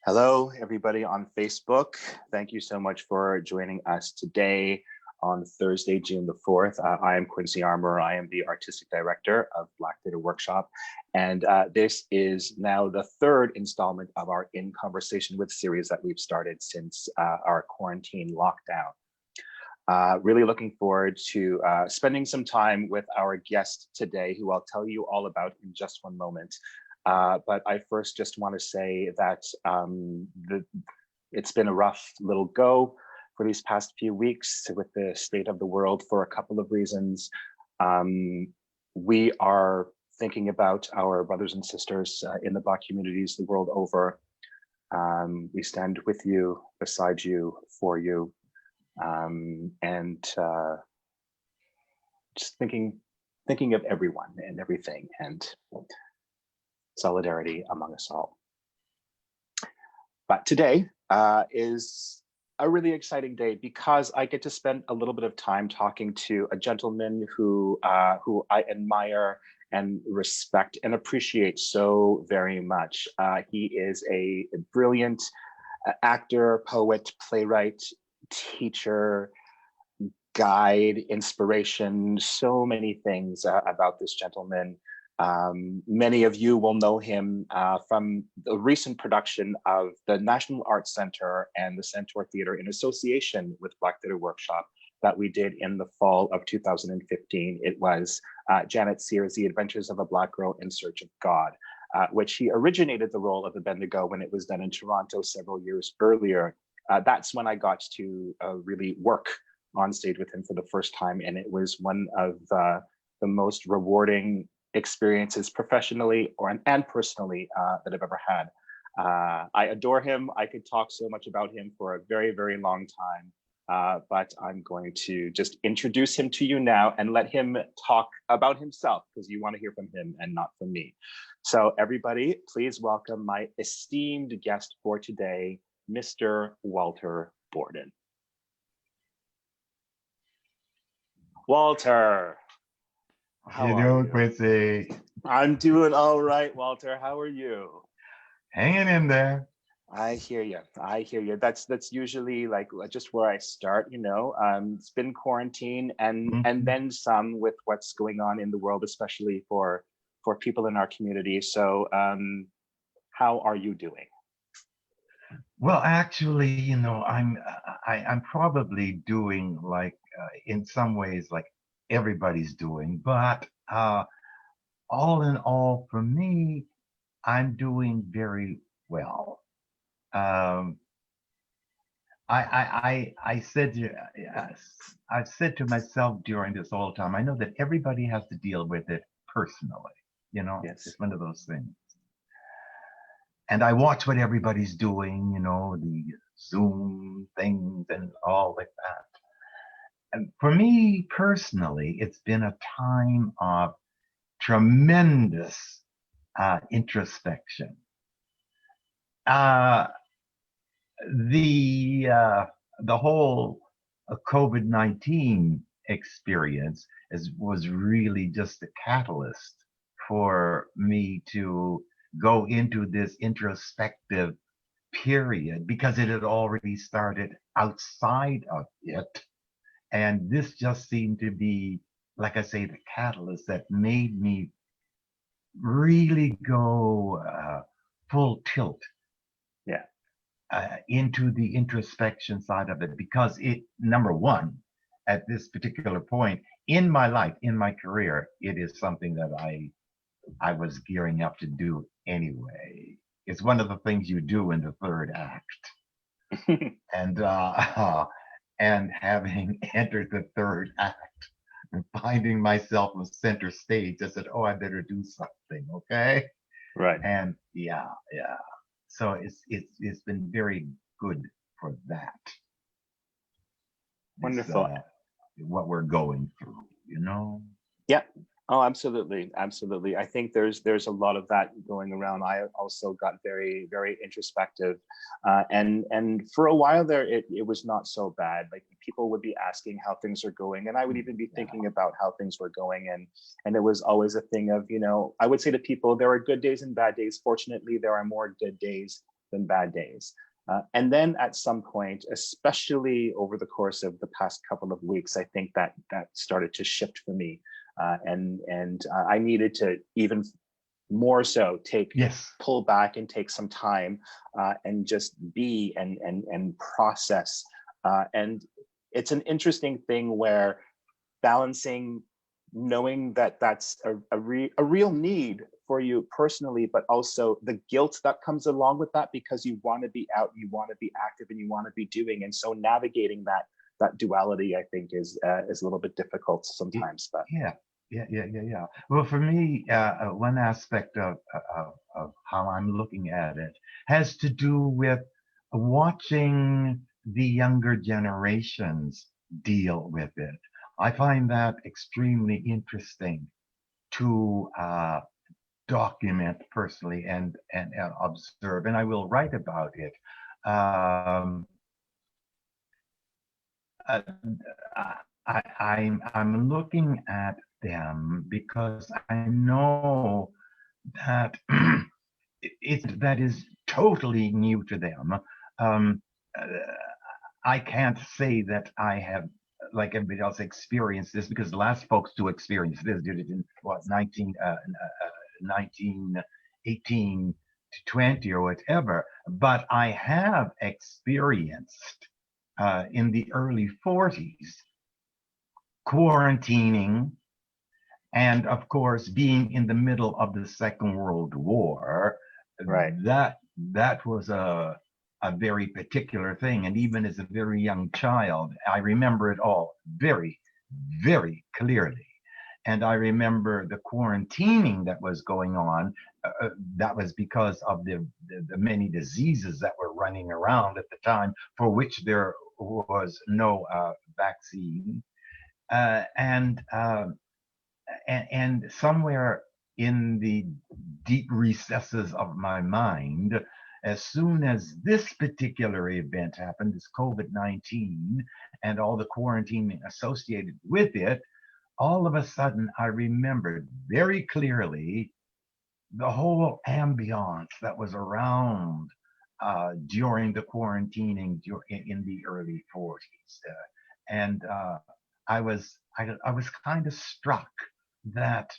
Hello, everybody on Facebook. Thank you so much for joining us today on Thursday, June the 4th. I am Quincy Armour. I am the Artistic Director of Black Theatre Workshop. And this is now the third installment of our In Conversation With series that we've started since our quarantine lockdown. Really looking forward to spending some time with our guest today, who I'll tell you all about in just one moment. But I first just want to say that it's been a rough little go for these past few weeks with the state of the world for a couple of reasons. We are thinking about our brothers and sisters in the Black communities the world over. We stand with you, beside you, for you, and just thinking of everyone and everything, and solidarity among us all. But today is a really exciting day because I get to spend a little bit of time talking to a gentleman who I admire and respect and appreciate so very much. He is a brilliant actor, poet, playwright, teacher, guide, inspiration, so many things about this gentleman. Many of you will know him from the recent production of the National Arts Center and the Centaur Theatre in association with Black Theatre Workshop that we did in the fall of 2015. It was Janet Sears' The Adventures of a Black Girl in Search of God, which he originated the role of the Bendigo when it was done in Toronto several years earlier. That's when I got to really work on stage with him for the first time, and it was one of the most rewarding experiences professionally and personally that I've ever had. I adore him. I could talk so much about him for a very, very long time, but I'm going to just introduce him to you now and let him talk about himself, because you want to hear from him and not from me. So everybody, please welcome my esteemed guest for today, Mr. Walter Borden. Walter. How you doing, Quincy? I'm doing all right, Walter. How are you? Hanging in there. I hear you. I hear you. That's usually like just where I start. You know, it's been quarantine and then some with what's going on in the world, especially for people in our community. So, how are you doing? Well, actually, you know, I'm probably doing like in some ways like everybody's doing, but all in all, for me, I'm doing very well. I said I've said to myself during this whole time, I know that everybody has to deal with it personally. You know, Yes. It's one of those things. And I watch what everybody's doing, you know, the Zoom things and all like that. And for me personally, it's been a time of tremendous introspection. The whole COVID-19 experience was really just a catalyst for me to go into this introspective period, because it had already started outside of it. And this just seemed to be, like I say, the catalyst that made me really go full tilt into the introspection side of it, because it, number one, at this particular point in my life, in my career, it is something that I was gearing up to do anyway. It's one of the things you do in the third act. And having entered the third act and finding myself on center stage, I said, oh, I better do something, okay? Right. And yeah. So it's been very good for that. Wonderful. What we're going through, you know? Yeah. Oh, absolutely. Absolutely. I think there's a lot of that going around. I also got very, very introspective. And for a while there, it was not so bad. Like people would be asking how things are going. And I would even be thinking about how things were going. And it was always a thing of, you know, I would say to people, there are good days and bad days. Fortunately, there are more good days than bad days. And then at some point, especially over the course of the past couple of weeks, I think that started to shift for me. And I needed to even more so pull back and take some time and just be and process. And it's an interesting thing where balancing knowing that that's a real need for you personally, but also the guilt that comes along with that, because you want to be out, you want to be active, and you want to be doing. And so navigating that duality, I think, is a little bit difficult sometimes. But yeah. Well, for me, one aspect of how I'm looking at it has to do with watching the younger generations deal with it. I find that extremely interesting to document personally and observe, and I will write about it. I'm looking at them because I know that that is totally new to them. I can't say that I have, like everybody else, experienced this, because the last folks to experience this did it in what 1918 to 20 or whatever. But I have experienced in the early 40s quarantining, and of course being in the middle of the Second World War. Right. That was a very particular thing. And even as a very young child, I remember it all very, very clearly. And I remember the quarantining that was going on. That was because of the many diseases that were running around at the time, for which there was no vaccine. And somewhere in the deep recesses of my mind, as soon as this particular event happened, this COVID-19, and all the quarantining associated with it, all of a sudden I remembered very clearly the whole ambiance that was around during the quarantining in the early 40s. And I was kind of struck that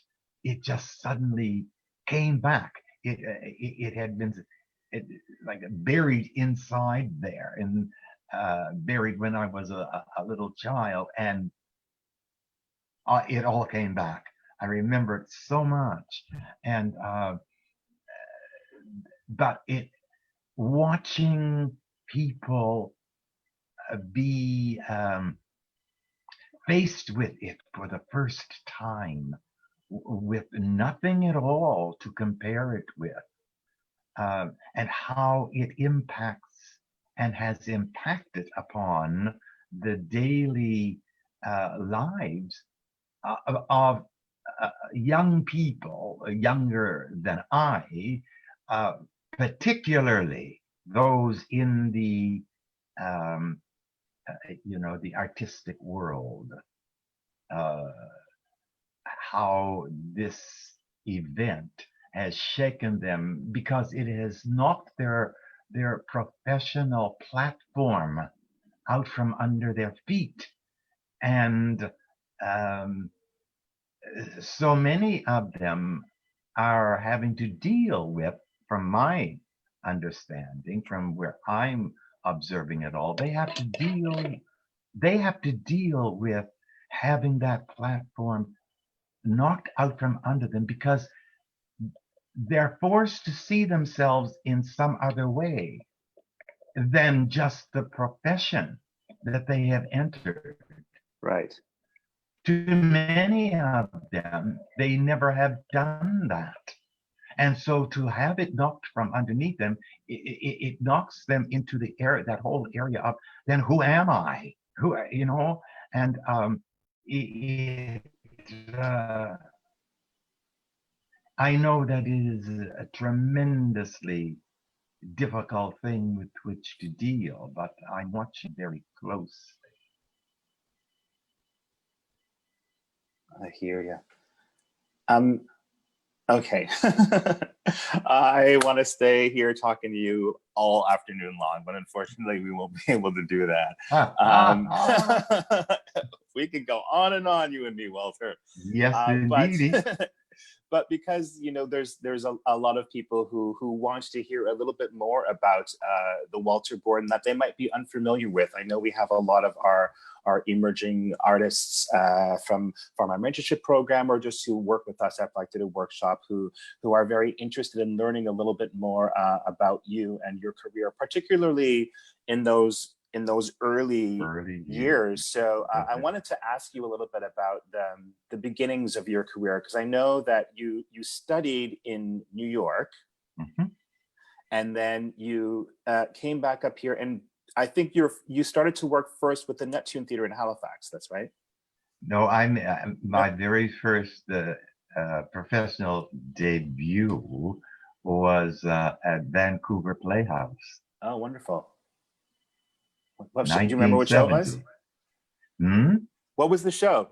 it just suddenly came back. It had been like buried inside there, and buried when I was a little child, and it all came back. I remember it so much, and but watching people be faced with it for the first time, with nothing at all to compare it with, and how it impacts and has impacted upon the daily lives of young people, younger than I, particularly those in the the artistic world, how this event has shaken them, because it has knocked their professional platform out from under their feet. And so many of them are having to deal with, from my understanding, from where I'm observing it all, they have to deal with having that platform knocked out from under them, because they're forced to see themselves in some other way than just the profession that they have entered. Right. To many of them, they never have done that. And so to have it knocked from underneath them, it knocks them into the area, that whole area of, then who am I? And I know that it is a tremendously difficult thing with which to deal, but I'm watching very closely. I hear you. Okay. I want to stay here talking to you all afternoon long, but unfortunately, we won't be able to do that. We can go on and on, you and me, Walter. Yes, But indeedy. but because there's a lot of people who want to hear a little bit more about the Walter Borden that they might be unfamiliar with. I know we have a lot of our emerging artists from our mentorship program, or just who work with us at Black Data Workshop, who are very interested in learning a little bit more about you and your career, particularly in those early years. So I wanted to ask you a little bit about the beginnings of your career, because I know that you studied in New York, and then you came back up here, and I think you started to work first with the Neptune Theater in Halifax. That's right? No, I'm my very first professional debut was at Vancouver Playhouse. Oh, wonderful. What show, do you remember what show it was? 1970. What was the show?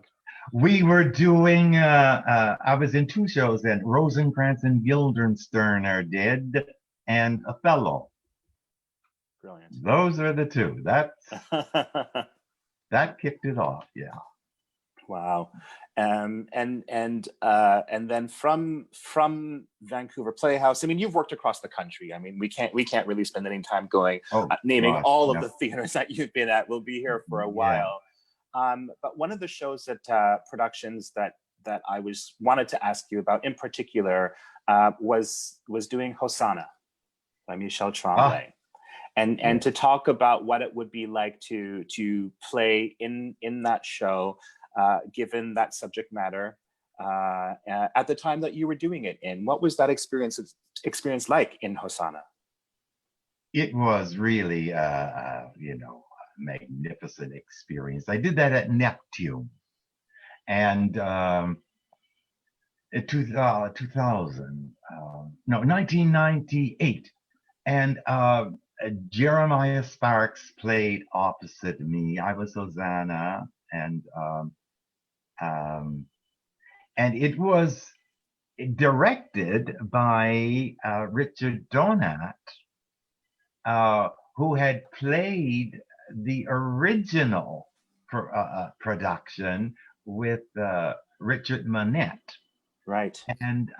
We were doing, I was in two shows then, Rosencrantz and Guildenstern Are Dead, and Othello. Brilliant. Those are the two. That kicked it off, yeah. Wow. And then from Vancouver Playhouse, I mean, you've worked across the country. I mean, we can't really spend any time going naming all of the theaters that you've been at. We'll be here for a while. But one of the shows that productions that I wanted to ask you about in particular was doing Hosanna by Michel Tremblay. And to talk about what it would be like to play in that show, given that subject matter at the time that you were doing it in. What was that experience like in Hosanna? It was really, a magnificent experience. I did that at Neptune, and 1998, and Jeremiah Sparks played opposite me. I was Hosanna, and it was directed by Richard Donat, who had played the original production with Richard Manette. Right. And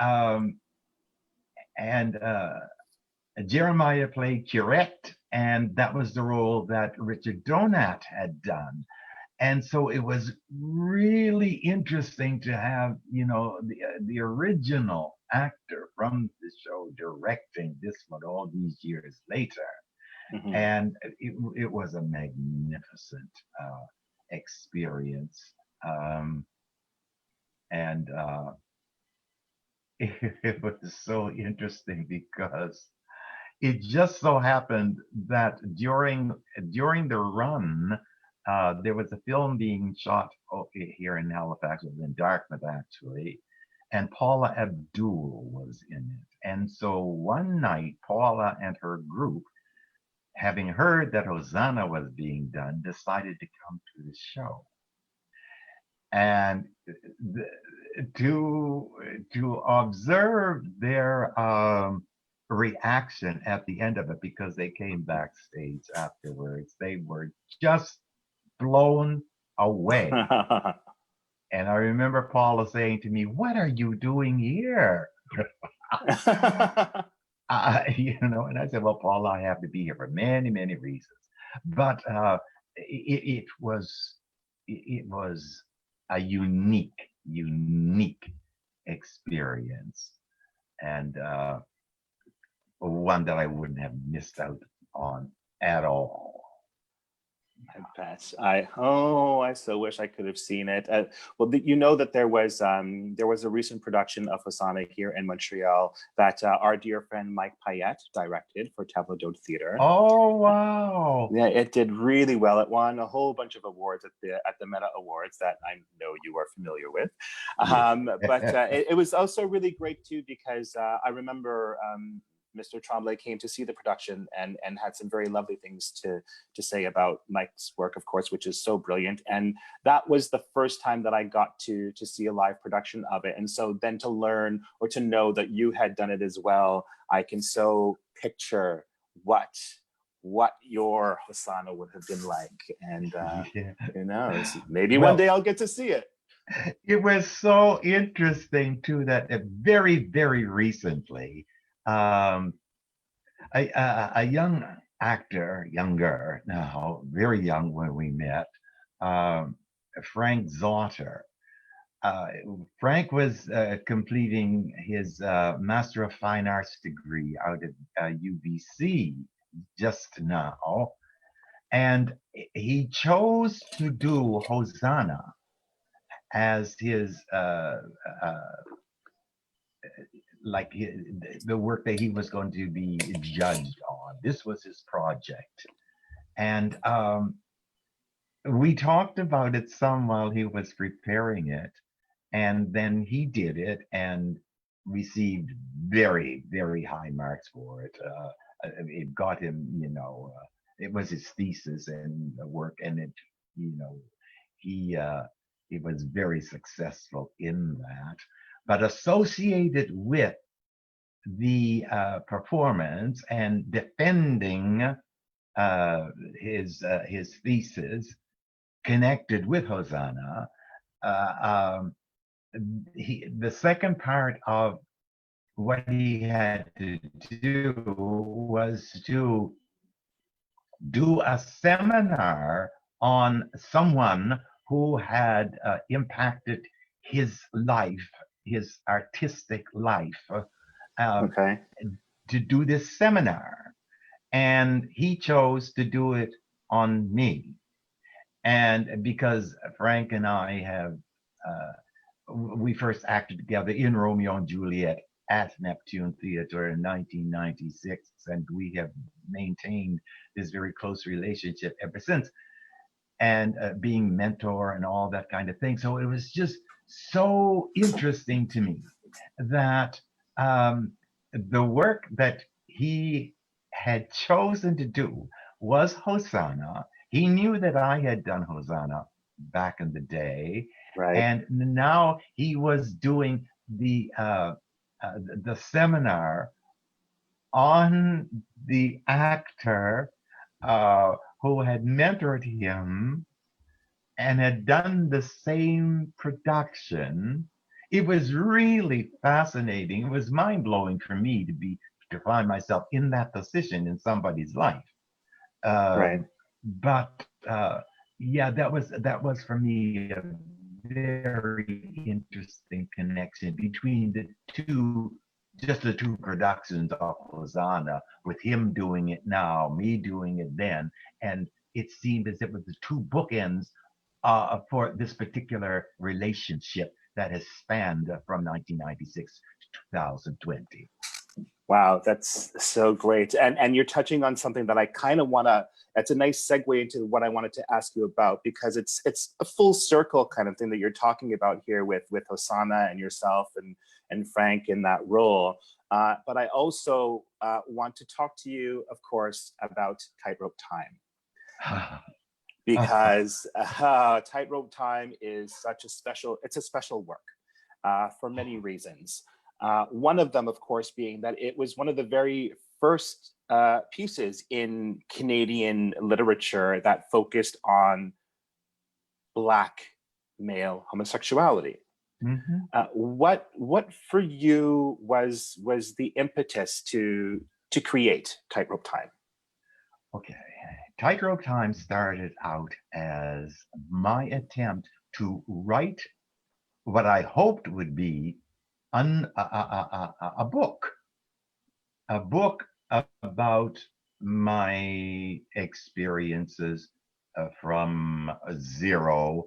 Jeremiah played Curette, and that was the role that Richard Donat had done. And so it was really interesting to have, the original actor from the show directing this one all these years later. And it was a magnificent experience. And it was so interesting because it just so happened that during the run, there was a film being shot here in Halifax, it was in Dartmouth actually, and Paula Abdul was in it. And so one night, Paula and her group, having heard that Hosanna was being done, decided to come to the show. And to observe their reaction at the end of it, because they came backstage afterwards, they were just blown away. And I remember Paula saying to me, "What are you doing here?" And I said, "Well, Paula, I have to be here for many, many reasons." But it was a unique experience, and one that I wouldn't have missed out on at all. I bet. I so wish I could have seen it. Well, that there was a recent production of Hasano here in Montreal that our dear friend Mike Payette directed for Table d'Hôte Theatre. Oh wow! Yeah, it did really well. It won a whole bunch of awards at the Meta Awards that I know you are familiar with. But it was also really great too, because I remember Mr. Tremblay came to see the production and had some very lovely things to say about Mike's work, of course, which is so brilliant. And that was the first time that I got to see a live production of it. And so then to learn or to know that you had done it as well, I can so picture what your Hasano would have been like. And Yeah. who knows, maybe one Well, day I'll get to see it. it was so interesting too that very, very recently, um, a young actor, younger now, very young when we met, um, Frank Zotter. Uh, Frank was completing his Master of Fine Arts degree out at UBC just now, and he chose to do Hosanna as his like the work that he was going to be judged on. This was his project, and we talked about it some while he was preparing it, and then he did it and received very, very high marks for it. It got him, it was his thesis and work, and it, you know, he he was very successful in that. But associated with the performance and defending his thesis connected with Hosanna, um, the second part of what he had to do was to do a seminar on someone who had impacted his life, his artistic life, um, Okay. to do this seminar. And he chose to do it on me. And because Frank and I have, we first acted together in Romeo and Juliet at Neptune Theater in 1996, and we have maintained this very close relationship ever since, and being mentor and all that kind of thing. So it was just so interesting to me that the work that he had chosen to do was Hosanna. He knew that I had done Hosanna back in the day, Right. and now he was doing the seminar on the actor who had mentored him and had done the same production. It was really fascinating. It was mind blowing for me to find myself in that position in somebody's life. Right. But yeah, that was for me a very interesting connection between the two productions of Hosanna, with him doing it now, me doing it then, and it seemed as if it was the two bookends for this particular relationship that has spanned from 1996 to 2020. Wow, that's so great. And you're touching on something that I kind of want to, that's a nice segue into what I wanted to ask you about, because it's a full circle kind of thing that you're talking about here with Hosanna and yourself and Frank in that role. But I also want to talk to you, of course, about Tightrope Time, because Tightrope Time is it's a special work for many reasons. One of them, of course, being that it was one of the very first pieces in Canadian literature that focused on Black male homosexuality. Mhm. What for you was the impetus to create Tightrope Time? Okay. Tightrope Time started out as my attempt to write what I hoped would be a book about my experiences from zero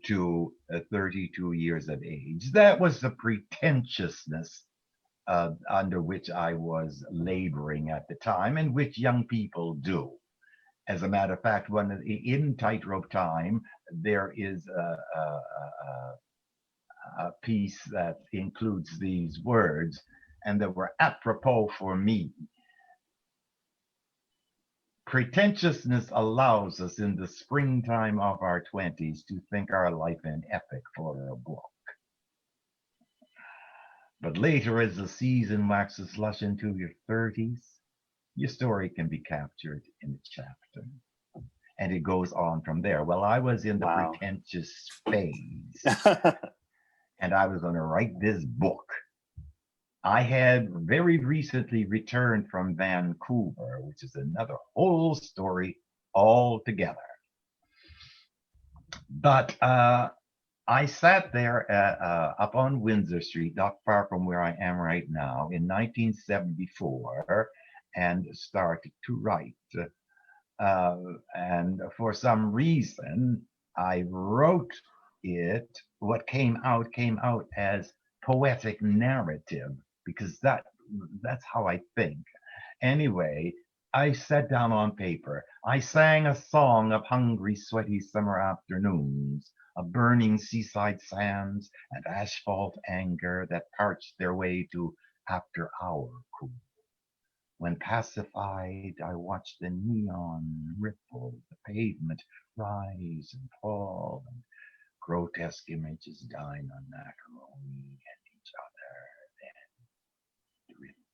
to 32 years of age. That was the pretentiousness under which I was laboring at the time, and which young people do. As a matter of fact, in Tightrope Time, there is a piece that includes these words: and that were apropos for me. Pretentiousness allows us in the springtime of our 20s to think our life an epic for a book. But later, as the season waxes lush into your 30s, your story can be captured in a chapter. And it goes on from there. Well, I was in the Wow. pretentious phase, and I was going to write this book. I had very recently returned from Vancouver, which is another whole story altogether. But I sat there up on Windsor Street, not far from where I am right now, in 1974, and started to write. And for some reason, I wrote it. What came out as poetic narrative, because that's how I think. Anyway, I sat down on paper. I sang a song of hungry, sweaty summer afternoons, of burning seaside sands and asphalt anger that parched their way to after-hour cool. When pacified, I watched the neon ripple, the pavement rise and fall, and grotesque images dine on macaroni and each other, then drift.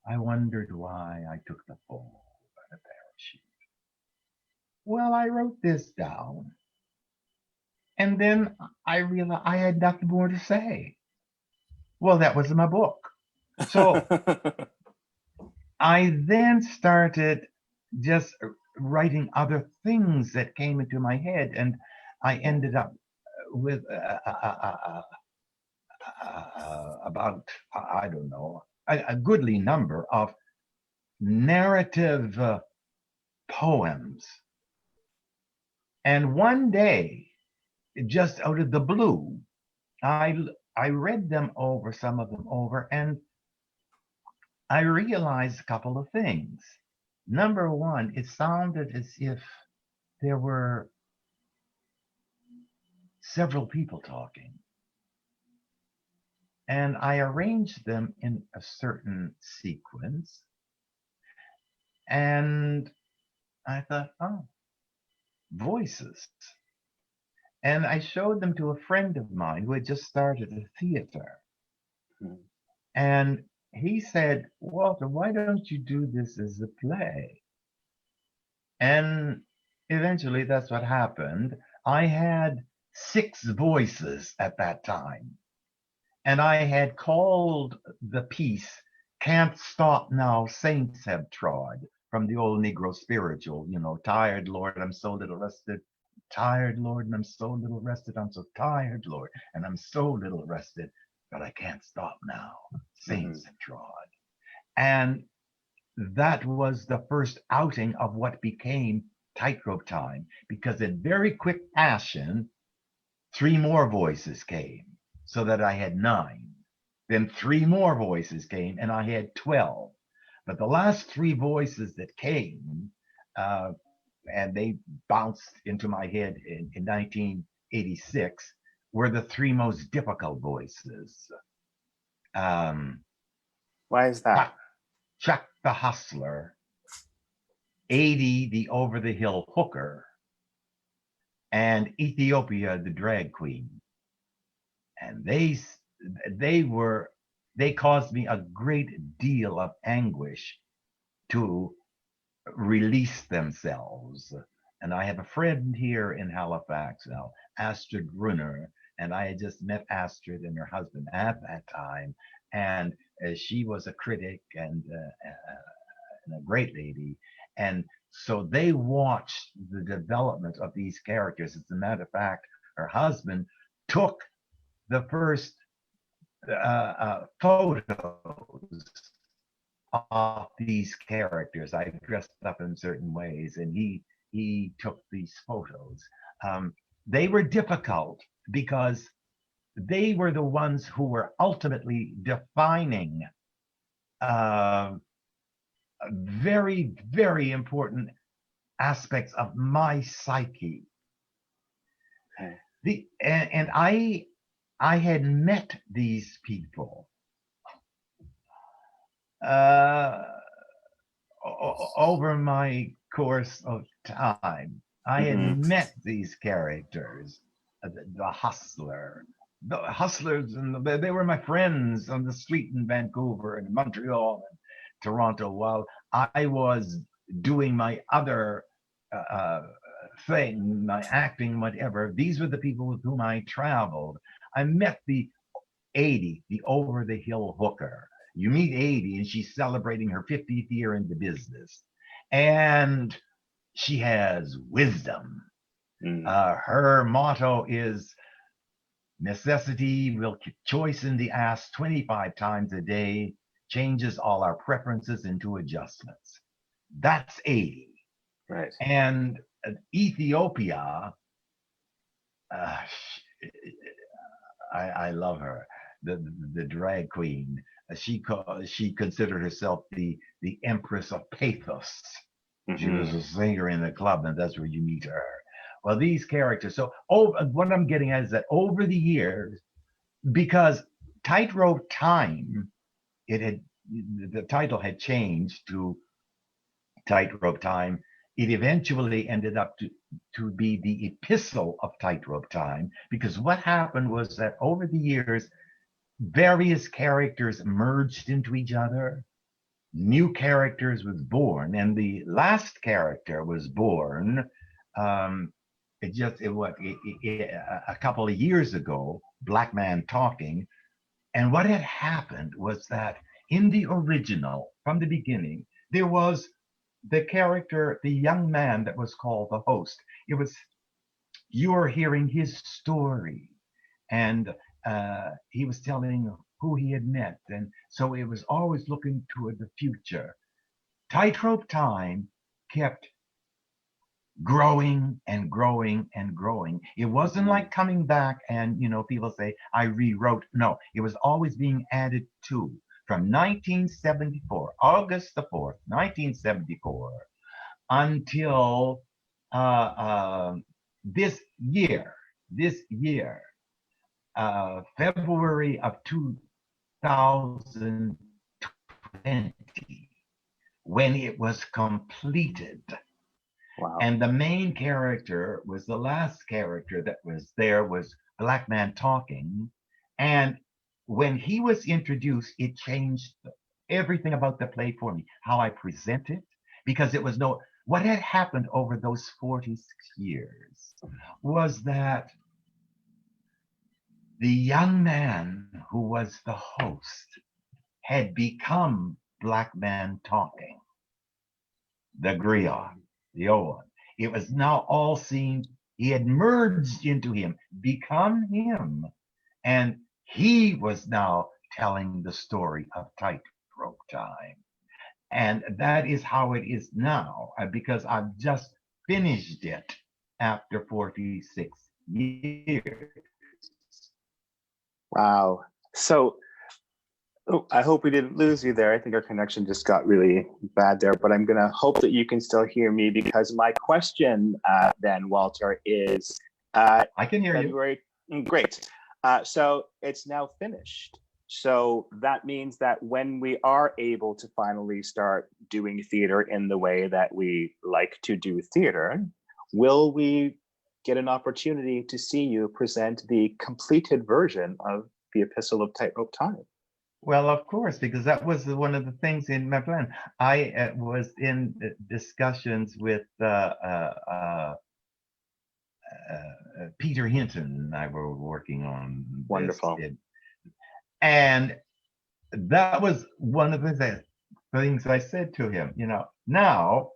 I wondered why I took the fall by the parachute. Well, I wrote this down, and then I realized I had nothing more to say. Well, that was my book. So I then started just writing other things that came into my head, and I ended up with about, I don't know, a goodly number of narrative poems. And one day, just out of the blue, I read them over, some of them over, and I realized a couple of things. Number one, it sounded as if there were several people talking. And I arranged them in a certain sequence. And I thought, oh, voices. And I showed them to a friend of mine who had just started a theater. Hmm. And he said, Walter, why don't you do this as a play? And eventually that's what happened. I had 6 voices at that time. And I had called the piece Can't Stop Now, Saints Have Trod, from the old Negro spiritual, tired, Lord, I'm so little rested. Tired, Lord, and I'm so little rested. I'm so tired, Lord, and I'm so little rested, but I can't stop now. Saints have trod. And that was the first outing of what became Tightrope Time, because in very quick fashion, 3 more voices came, so that I had 9. Then 3 more voices came, and I had 12. But the last 3 voices that came, and they bounced into my head in 1986, were the 3 most difficult voices. Why is that? Chuck the Hustler, 80 the over-the-hill hooker, and Ethiopia the drag queen. And they caused me a great deal of anguish to release themselves. And I have a friend here in Halifax now, Astrid Brunner, and I had just met Astrid and her husband at that time. And she was a critic and a great lady. And so they watched the development of these characters. As a matter of fact, her husband took the first photos of these characters. I dressed up in certain ways, and he took these photos. They were difficult because they were the ones who were ultimately defining very, very important aspects of my psyche. And I had met these people uh, over my course of time, I had Hmm. met these characters, the hustler, the hustlers, and they were my friends on the street in Vancouver and Montreal and Toronto while I was doing my other uh, thing, my acting, whatever. These were the people with whom I traveled. I met the 80, the over the hill hooker. You meet 80 and she's celebrating her 50th year in the business. And she has wisdom. Mm. Her motto is necessity will kick choice in the ass 25 times a day, changes all our preferences into adjustments. That's 80. Right. And Ethiopia, uh, I love her, the drag queen. She considered herself the empress of pathos. She Hmm. was a singer in the club, and that's where you meet her. Well, these characters. So, oh, what I'm getting at is that over the years, because Tightrope Time, it had the title had changed to Tightrope Time. It eventually ended up to be the Epistle of Tightrope Time, because what happened was that over the years, various characters merged into each other. New characters was born, and the last character was born. Um, a couple of years ago, Black Man Talking, and what had happened was that in the original, from the beginning, there was the character, the young man that was called the host. It was you were hearing his story, and he was telling who he had met, and so it was always looking toward the future. Tightrope Time kept growing and growing and growing. It wasn't like coming back and, people say, I rewrote. No, it was always being added to. From 1974, August the 4th, 1974, until uh, uh, this year, February of 2020, when it was completed. Wow. And the main character was the last character that was there was Black Man Talking. And when he was introduced, it changed everything about the play for me, how I present it, because it was what had happened over those 46 years was that the young man who was the host had become Black Man Talking, the griot, the old one. It was now all seen. He had merged into him, become him, and he was now telling the story of Tightrope Time. And that is how it is now, because I've just finished it after 46 years. Wow. So, oh, I hope we didn't lose you there. I think our connection just got really bad there, but I'm going to hope that you can still hear me, because my question then, Walter, is I can hear February. Great. So it's now finished. So that means that when we are able to finally start doing theater in the way that we like to do theater, will we get an opportunity to see you present the completed version of the Epistle of Tightrope Time? Well, of course, because that was one of the things in my plan. I was in discussions with Peter Hinton, and I were working on this. Wonderful. And that was one of the things I said to him. Now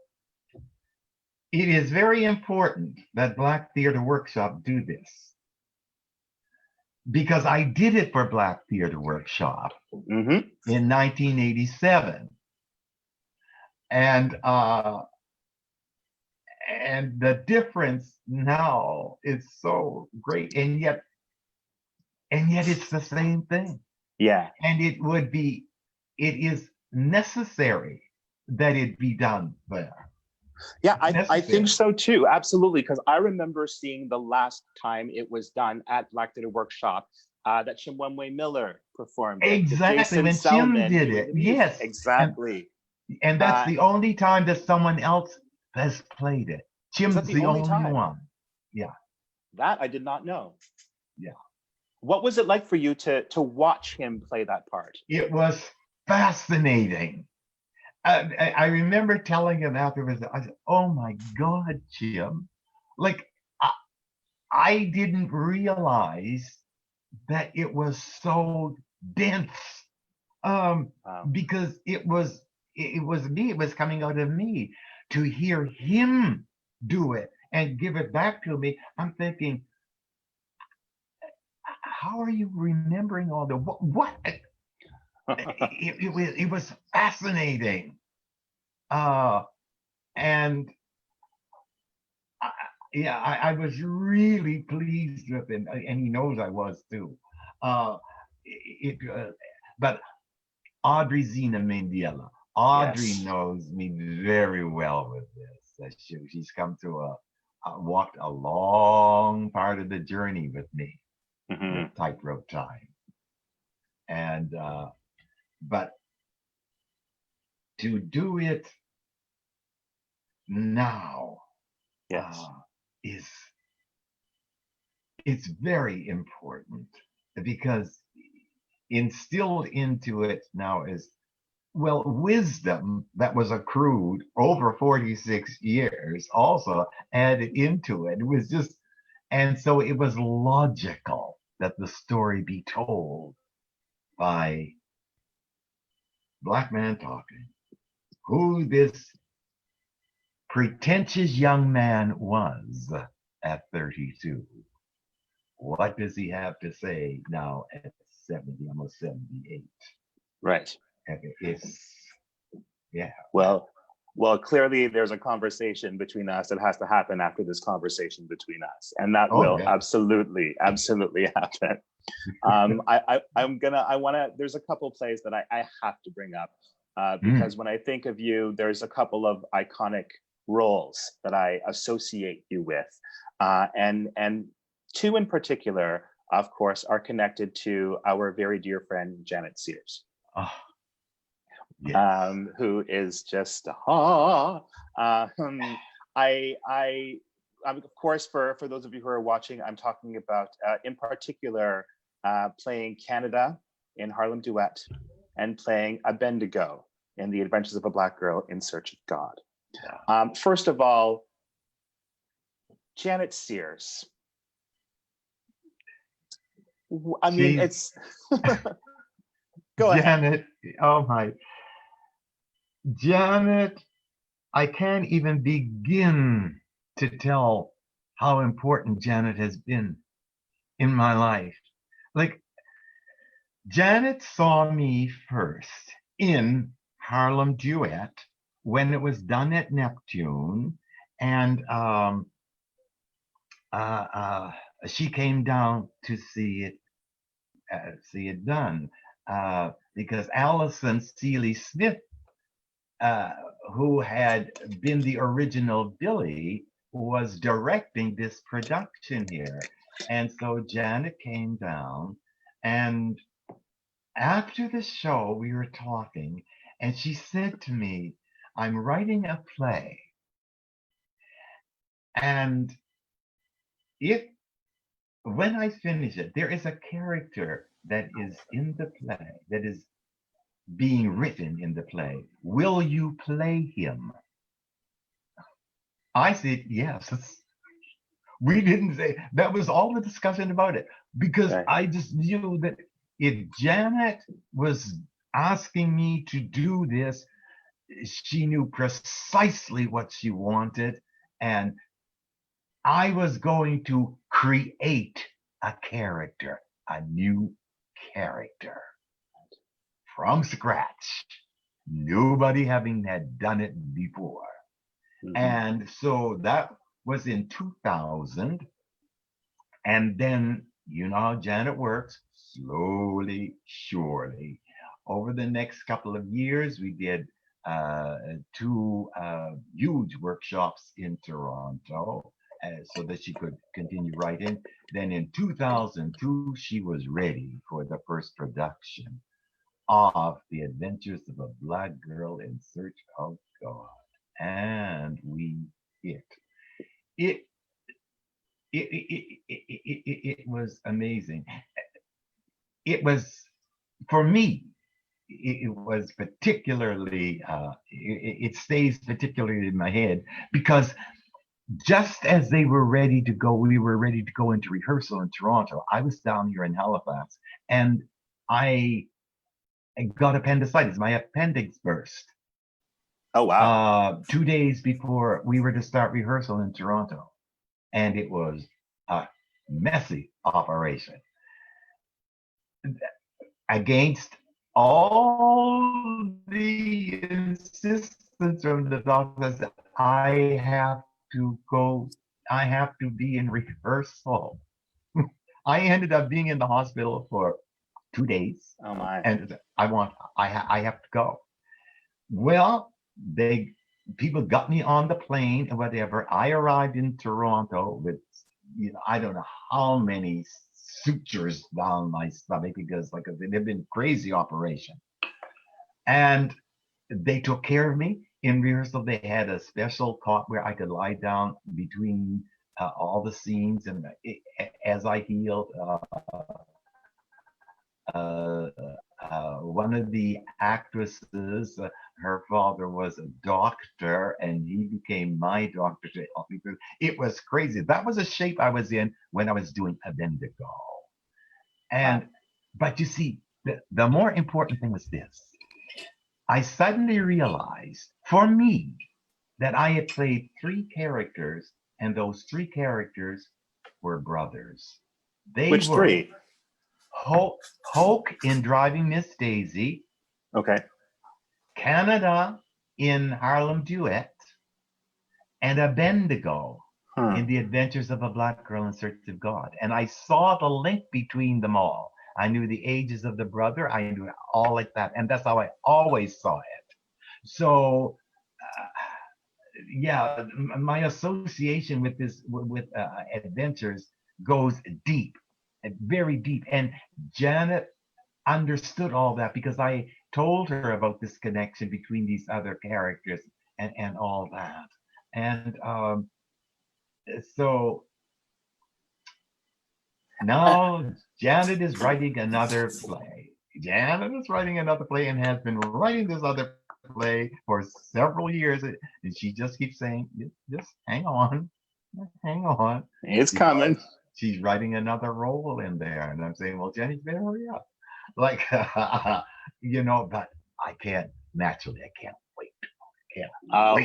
it is very important that Black Theater Workshop do this, because I did it for Black Theater Workshop Mm-hmm. in 1987, and the difference now is so great, and yet it's the same thing. Yeah. And it is necessary that it be done there. Yeah, I think so too. Absolutely. Because I remember seeing the last time it was done at Black Theater Workshop that Chimwemwe Miller performed it. With Exactly, Jason when Jim Selman did doing it. the music. Yes. And Exactly. and that's Uh, the only time that someone else has played it. is that Jim's the the only only time? one. Yeah, That I did not know. yeah. What was it like for you to watch him play that part? It was fascinating. I remember telling him afterwards, I said, "Oh my God, Jim. Like, I didn't realize that it was so dense. Wow. Because it was me, it was coming out of me to hear him do it and give it back to me. I'm thinking, how are you remembering all the what? It was fascinating. Uh, and I, yeah, I was really pleased with him, and he knows I was too. Uh, it, but Audrey Zena Mendiela. Audrey Yes. knows me very well with this. She's come through walked a long part of the journey with me Hmm. with tightrope time. And but to do it now Yes. uh, is it's very important because instilled into it now is well, wisdom that was accrued over 46 years also added into it. It was just, and so it was logical that the story be told by Black Man Talking, who this pretentious young man was at 32. What does he have to say now at 70, almost 78? Right. It's, yeah. Well, clearly there's a conversation between us that has to happen after this conversation between us, and that Oh, will yeah. absolutely happen. I want to. There's a couple plays that I have to bring up because when I think of you, there's a couple of iconic roles that I associate you with, and two in particular, of course, are connected to our very dear friend Janet Sears. Oh, yes. Who is just I of course for those of you who are watching, I'm talking about in particular playing Canada in Harlem Duet and playing a Bendigo in The Adventures of a Black Girl in Search of God. First of all, Janet Sears. I mean, it's go ahead. Janet. Oh my. Janet, I can't even begin to tell how important Janet has been in my life. Like, Janet saw me first in Harlem Duet when it was done at Neptune, and uh, uh, she came down to see it done because Allison Seeley Smith, uh, who had been the original Billy, was directing this production here. And so Janet came down, and after the show, we were talking, and she said to me, "I'm writing a play, and if when I finish it, there is a character that is in the play, that is being written in the play. Will you play him?" I said, yes. We didn't say that was all the discussion about it because Okay. I just knew that if Janet was asking me to do this, she knew precisely what she wanted. And I was going to create a character, a new character from scratch. Nobody having had done it before. Mm-hmm. And so that was in 2000. And then, you know how Janet works, slowly, surely. Over the next couple of years, we did two huge workshops in Toronto. so that she could continue writing. Then in 2002, she was ready for the first production of The Adventures of a Black Girl in Search of God. And we hit. It it was amazing. It was, for me, it was particularly, it stays particularly in my head because just as they were ready to go, we were ready to go into rehearsal in Toronto. I was down here in Halifax and I got appendicitis. My appendix burst. Oh, wow. 2 days before we were to start rehearsal in Toronto. And it was a messy operation. Against all the insistence from the doctors, I have to go, I have to be in rehearsal. I ended up being in the hospital for 2 days. Oh my. And I have to go. Well, people got me on the plane and whatever. I arrived in Toronto with, I don't know how many sutures down my stomach because like they've been crazy operation. And they took care of me in rehearsal. They had a special cot where I could lie down between all the scenes, and as I healed, one of the actresses, her father was a doctor, and he became my doctor. It was crazy. That was a shape I was in when I was doing a Bendigo. And, but you see, the more important thing was this. I suddenly realized, for me, that I had played 3 characters, and those 3 characters were brothers. Which were 3? Hoke in Driving Miss Daisy. Okay. Canada in Harlem Duet. And a Bendigo in The Adventures of a Black Girl in Search of God. And I saw the link between them all. I knew the ages of the brother. I knew all like that. And that's how I always saw it. So, yeah, my association with adventures goes deep, very deep. And Janet understood all that because I told her about this connection between these other characters and all that. And so now Janet is writing another play. Janet is writing another play and has been writing this other play for several years. And she just keeps saying, just hang on. It's coming. She's writing another role in there. And I'm saying, well, Jenny, better hurry up. Like, but I can't wait.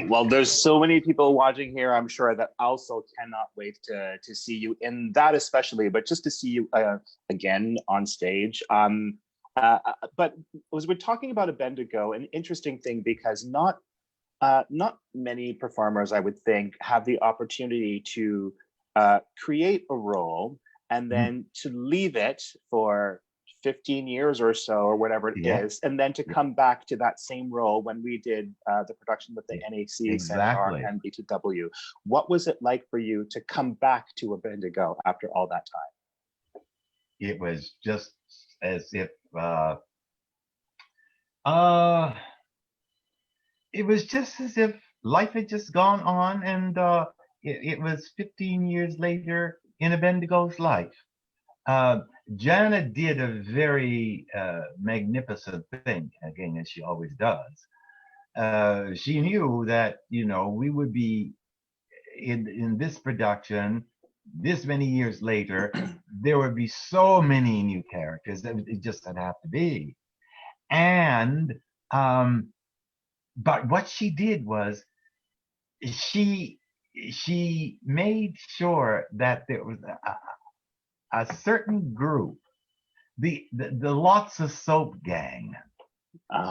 Well, there's so many people watching here, I'm sure, that also cannot wait to see you in that, especially, but just to see you again on stage. But as we're talking about a Bendigo, an interesting thing, because not many performers, I would think, have the opportunity to create a role and then to leave it for 15 years or so, or whatever it is, and then to come back to that same role when we did the production with the NAC, Centaur, and BTW. What was it like for you to come back to a Bendigo after all that time? It was just as if it was just as if life had just gone on, and it was 15 years later in a Bendigo's life. Janet did a very magnificent thing, again, as she always does. She knew that, we would be in this production this many years later. There would be so many new characters that it just would have to be. And, but what she did was she made sure that there was a certain group, the Lots of Soap gang,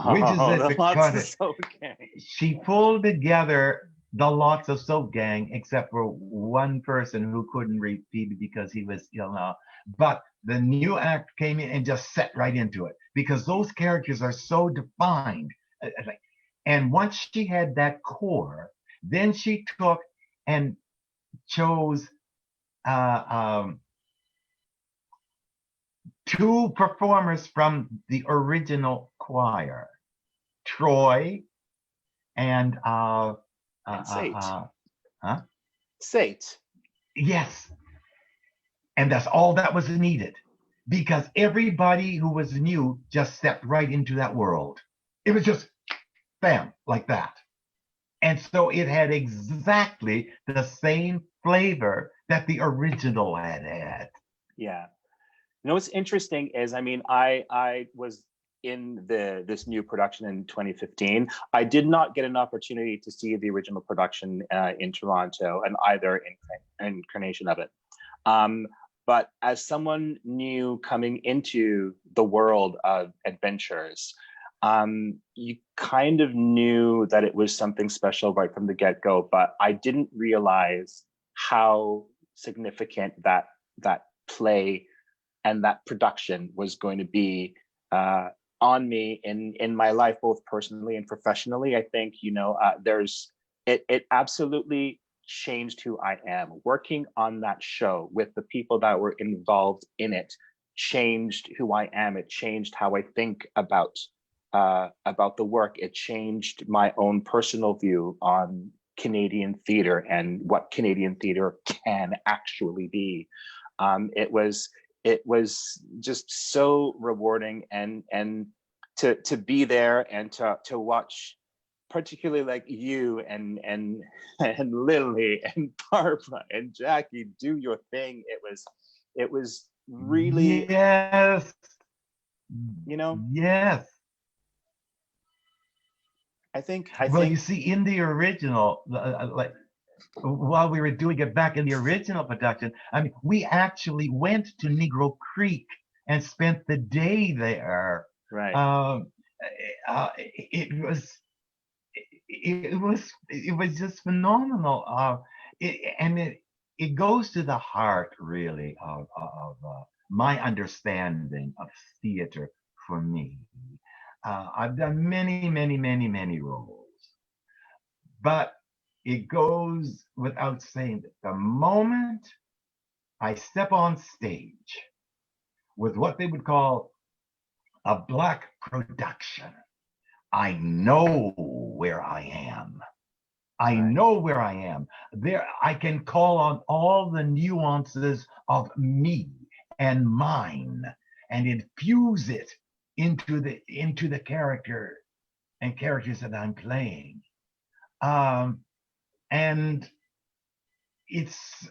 which is the Lots of Soap gang. She pulled together the Lots of Soap gang, except for one person who couldn't repeat it because he was ill now. But the new act came in and just set right into it because those characters are so defined. And once she had that core, then she took and chose uh, um, two performers from the original choir, Troy and Sate. huh? Sate. Yes, and that's all that was needed because everybody who was new just stepped right into that world. It was just bam, like that. And so it had exactly the same flavor that the original had. Yeah. You know what's interesting is, I mean, I was in this new production in 2015. I did not get an opportunity to see the original production in Toronto and either incarnation of it. Um, but as someone new coming into the world of adventures, you kind of knew that it was something special right from the get-go, but I didn't realize how significant that play and that production was going to be on me in my life, both personally and professionally. I think, you know, it absolutely changed who I am. Working on that show with the people that were involved in it changed who I am. It changed how I think about the work. It changed my own personal view on Canadian theater and what Canadian theater can actually be. It was just so rewarding, and to be there and to watch, particularly like you and and Lily and Barbara and Jackie do your thing. It was really, Yes, you know, yes. I Well, you think see, in the original, like while we were doing it back in the original production, I mean, we actually went to Negro Creek and spent the day there. right. Um, it was just phenomenal. And it goes to the heart, really, of my understanding of theater for me. I've done many, many, many, many roles, but it goes without saying that the moment I step on stage with what they would call a black production, I know where I am. I Right. know where I am. There, I can call on all the nuances of me and mine and infuse it into the character and characters that I'm playing. Um, and it's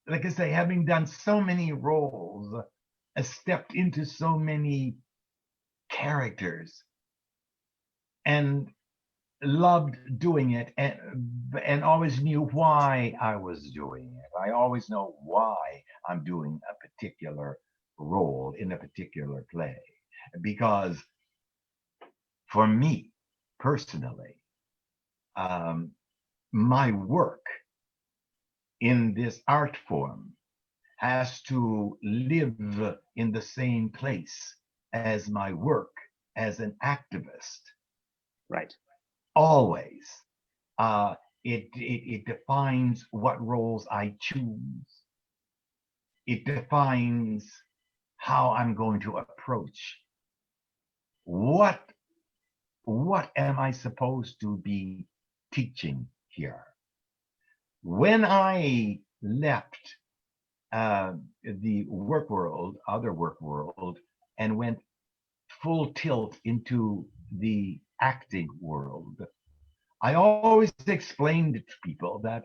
like I say, having done so many roles, stepped into so many characters, and loved doing it, and always knew why I was doing it. I always know why I'm doing a particular role in a particular play, because for me personally, um, my work in this art form has to live in the same place as my work as an activist. Right. Always. It defines what roles I choose. It defines how I'm going to approach what what am I supposed to be teaching here. When I left the work world, other work world, and went full tilt into the acting world, I always explained to people that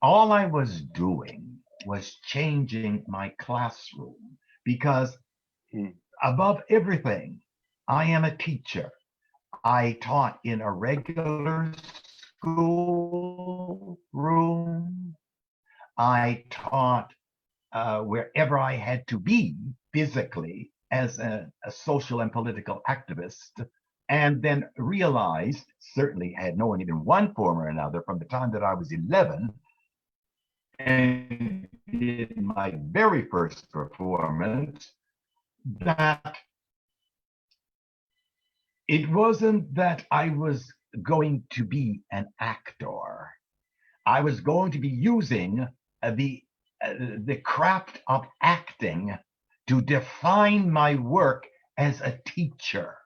all I was doing was changing my classroom because Hmm. above everything, I am a teacher. I taught in a regular school room. I taught wherever I had to be physically as a social and political activist, and then realized, certainly had known it in one form or another from the time that I was 11 and did my very first performance, that it wasn't that I was going to be an actor. I was going to be using the craft of acting to define my work as a teacher.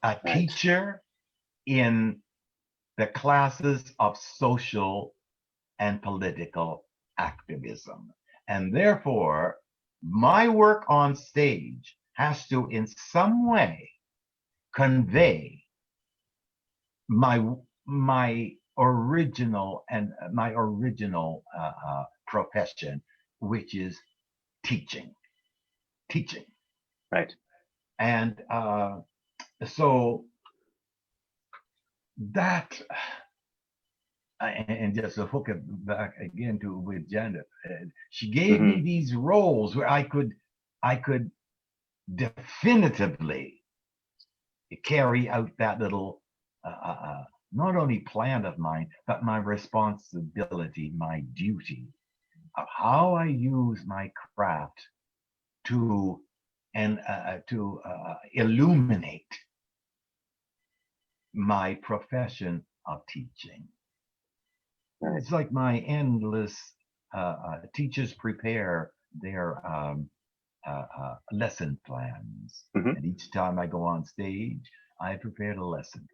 A Right. teacher in the classes of social and political activism. And therefore, my work on stage has to, in some way, convey my original profession, which is teaching. Right. And so that, and just to hook it back again to with Janet, she gave me these roles where I could definitively carry out that little not only plan of mine, but my responsibility, my duty of how I use my craft to illuminate my profession of teaching. Right. It's like my endless teachers prepare their lesson plans, and each time I go on stage, I prepared a lesson plan.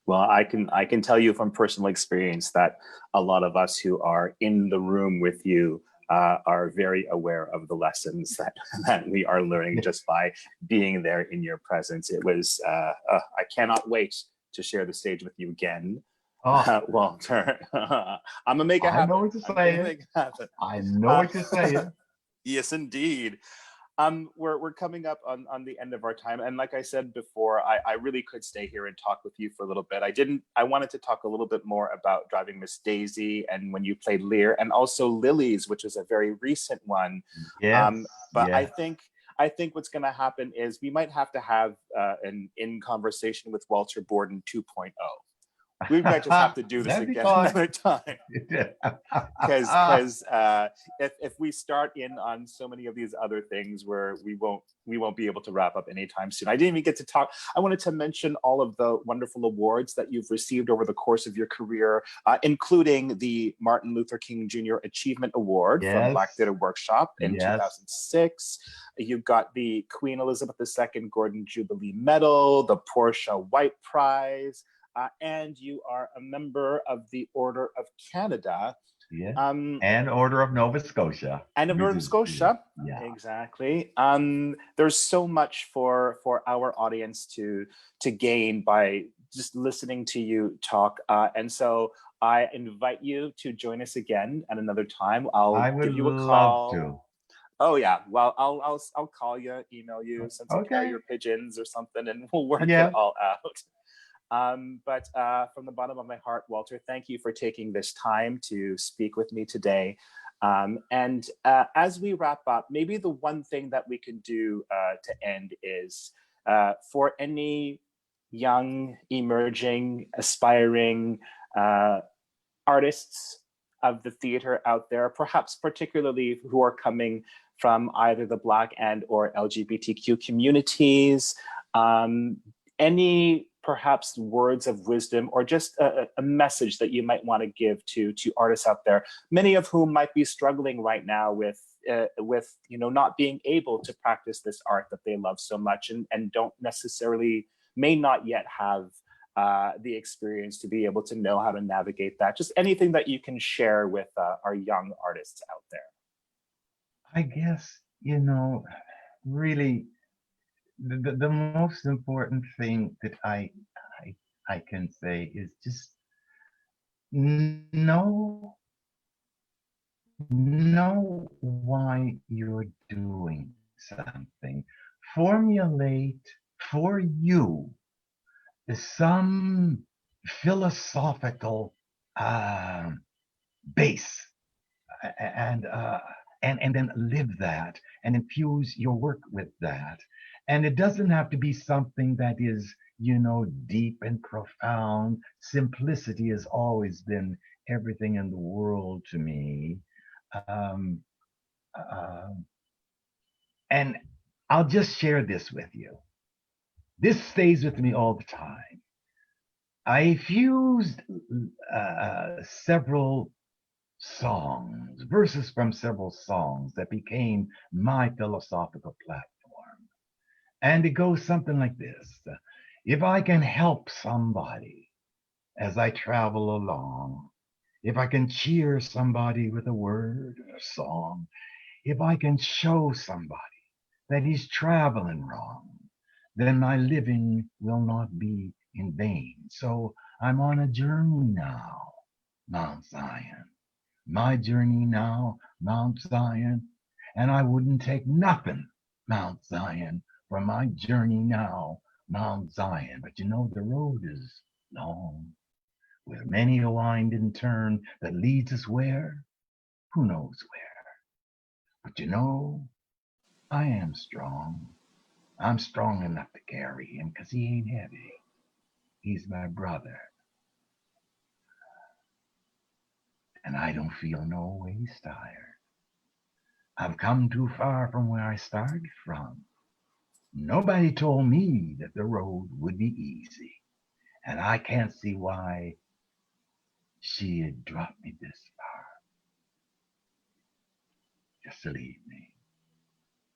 Well, I can tell you from personal experience that a lot of us who are in the room with you are very aware of the lessons that we are learning just by being there in your presence. It was I cannot wait to share the stage with you again, Walter. I'm gonna make it happen. I know what you're saying. I know what you're saying. Yes, indeed. We're coming up on the end of our time, and like I said before, I really could stay here and talk with you for a little bit. I wanted to talk a little bit more about Driving Miss Daisy and when you played Lear, and also Lily's, which is a very recent one. Yes. But yes. I think what's going to happen is we might have to have an in conversation with Walter Borden 2.0. We might just have to do this again another time. Because if we start in on so many of these other things where we won't be able to wrap up anytime soon. I didn't even get to talk. I wanted to mention all of the wonderful awards that you've received over the course of your career, including the Martin Luther King Jr. Achievement Award from Black Theatre Workshop in 2006. You got the Queen Elizabeth II Gordon Jubilee Medal, the Portia White Prize, and you are a member of the Order of Canada. And Order of Nova Scotia. And of Nova Scotia, exactly. There's so much for our audience to gain by just listening to you talk. And so I invite you to join us again at another time. I would give you a call. Love to. Oh yeah, well I'll call you, email you, send some carrier pigeons or something, and we'll work it all out. But from the bottom of my heart, Walter, thank you for taking this time to speak with me today. And as we wrap up, maybe the one thing that we can do to end is for any young, emerging, aspiring artists of the theater out there, perhaps particularly who are coming from either the Black and or LGBTQ communities, any perhaps words of wisdom or just a message that you might want to give to artists out there, many of whom might be struggling right now with not being able to practice this art that they love so much and don't necessarily, may not yet have the experience to be able to know how to navigate that. Just anything that you can share with our young artists out there. I guess, really, the most important thing that I can say is just know why you're doing something. Formulate for you some philosophical base, and then live that and infuse your work with that. And it doesn't have to be something that is, deep and profound. Simplicity has always been everything in the world to me. And I'll just share this with you. This stays with me all the time. I fused several songs, verses from several songs that became my philosophical platform. And it goes something like this. If I can help somebody as I travel along, if I can cheer somebody with a word or a song, if I can show somebody that he's traveling wrong, then my living will not be in vain. So I'm on a journey now, Mount Zion. My journey now, Mount Zion, and I wouldn't take nothing, Mount Zion, for my journey now, Mount Zion. But you know, the road is long, with many a wind and turn that leads us where? Who knows where? But you know, I am strong. I'm strong enough to carry him because he ain't heavy. He's my brother. And I don't feel no ways tired. I've come too far from where I started from. Nobody told me that the road would be easy. And I can't see why she had dropped me this far just to leave me.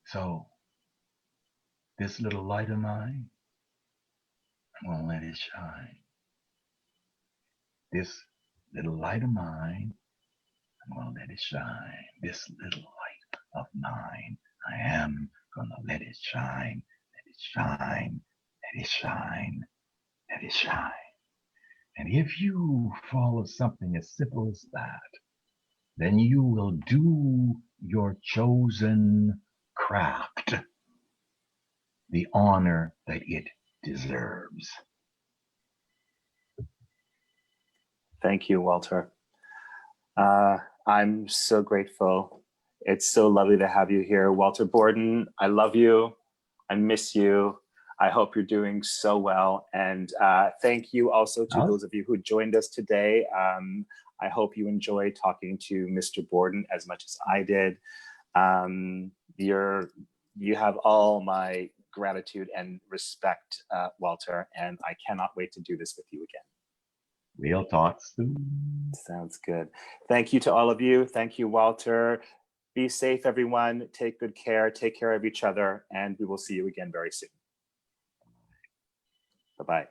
So this little light of mine, I'm gonna let it shine. This little light of mine, I'm gonna let it shine. This little light of mine, I am gonna let it shine. Let it shine. Let it shine. Let it shine. And if you follow something as simple as that, then you will do your chosen craft the honor that it deserves. Thank you, Walter. I'm so grateful. It's so lovely to have you here. Walter Borden, I love you. I miss you. I hope you're doing so well. And thank you also to those of you who joined us today. I hope you enjoyed talking to Mr. Borden as much as I did. You have all my gratitude and respect, Walter, and I cannot wait to do this with you again. We'll talk soon. Sounds good. Thank you to all of you. Thank you, Walter. Be safe, everyone. Take good care. Take care of each other, and we will see you again very soon. Bye-bye.